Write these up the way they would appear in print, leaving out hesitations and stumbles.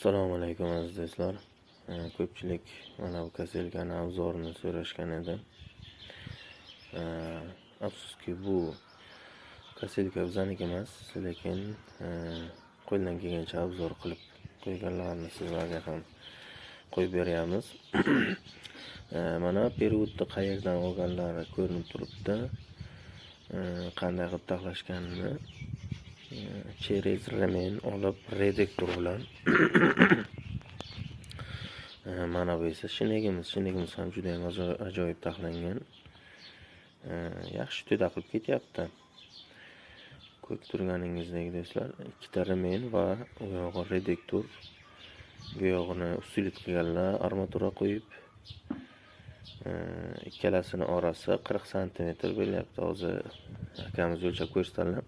Assalomu alaykum aziz do'stlar. Ko'pchilik mana bu kaselkani obzorini so'rashgan edi. Afsuski bu kaselka bizaniki emas, lekin qo'ldan kelgancha obzor qilib qo'yganlarni sizlarga ham qo'yib beryapmiz. Mana periodni qayerdan olganlari ko'rinib turibdi. Qanday qilib taxlashganini через remen olib reduktor bilan mana bu esa shinegimiz ham juda ham ajoyib taxlangan. Yaxshi to'da qilib ketyapti. Ko'rib turganingizdek do'stlar, ikkita remen va u yog'i reduktor. Bu yog'ini ustilit qilganlar armatura qo'yib, ikkalasini orasi 40 cm bo'lyapti. Hozir akamiz o'lchab ko'rsatdilar.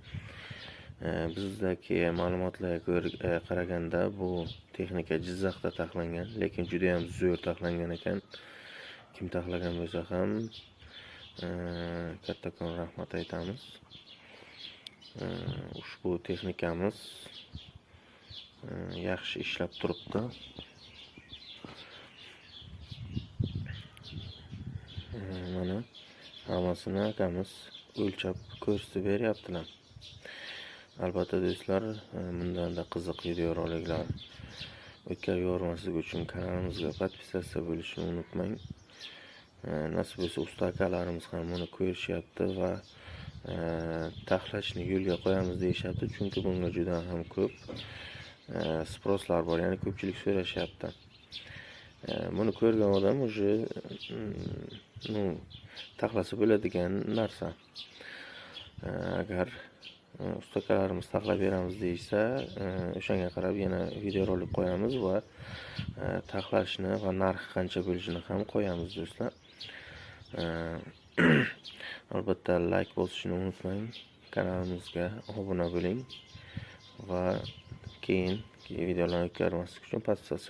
Bizdagi ma'lumotlarga qaraganda bu texnika Jizzaxda taxlangan, lekin juda ham zo'r taxlangan ekan. Kim taxlagan bo'lsa ham kattakon rahmat aytamiz. Ushbu texnikamiz yaxshi ishlab turibdi. Mana hammasini akamiz o'lchab ko'rsatib beryaptilar. Albatta do'stlar, bundan-da qiziq videoroliklar o'tkazib yubormaslik uchun kanalimizga podpisatsiya bo'lishni unutmang. Nasib bo'lsa usta akalarimiz ham buni ko'rishyapti va taxlashni yo'lga qo'yamiz deyishyapti, chunki bunga juda ham ko'p sposlar bor, ya'ni ko'pchilik so'rashyapti. Buni ko'rgan odam уже taxlasa bo'ladigan narsa. Agar ustakalarimiz taxlab beramiz deysa, o'shanga qarab yana videorolik qo'yamiz va taxlashni va narxi qancha bo'lishini ham qo'yamiz do'stlar. Albatta like bosishni unutmang, kanalimizga obuna bo'ling va keyin videolarni o'tkazmaslik uchun podpisatsiya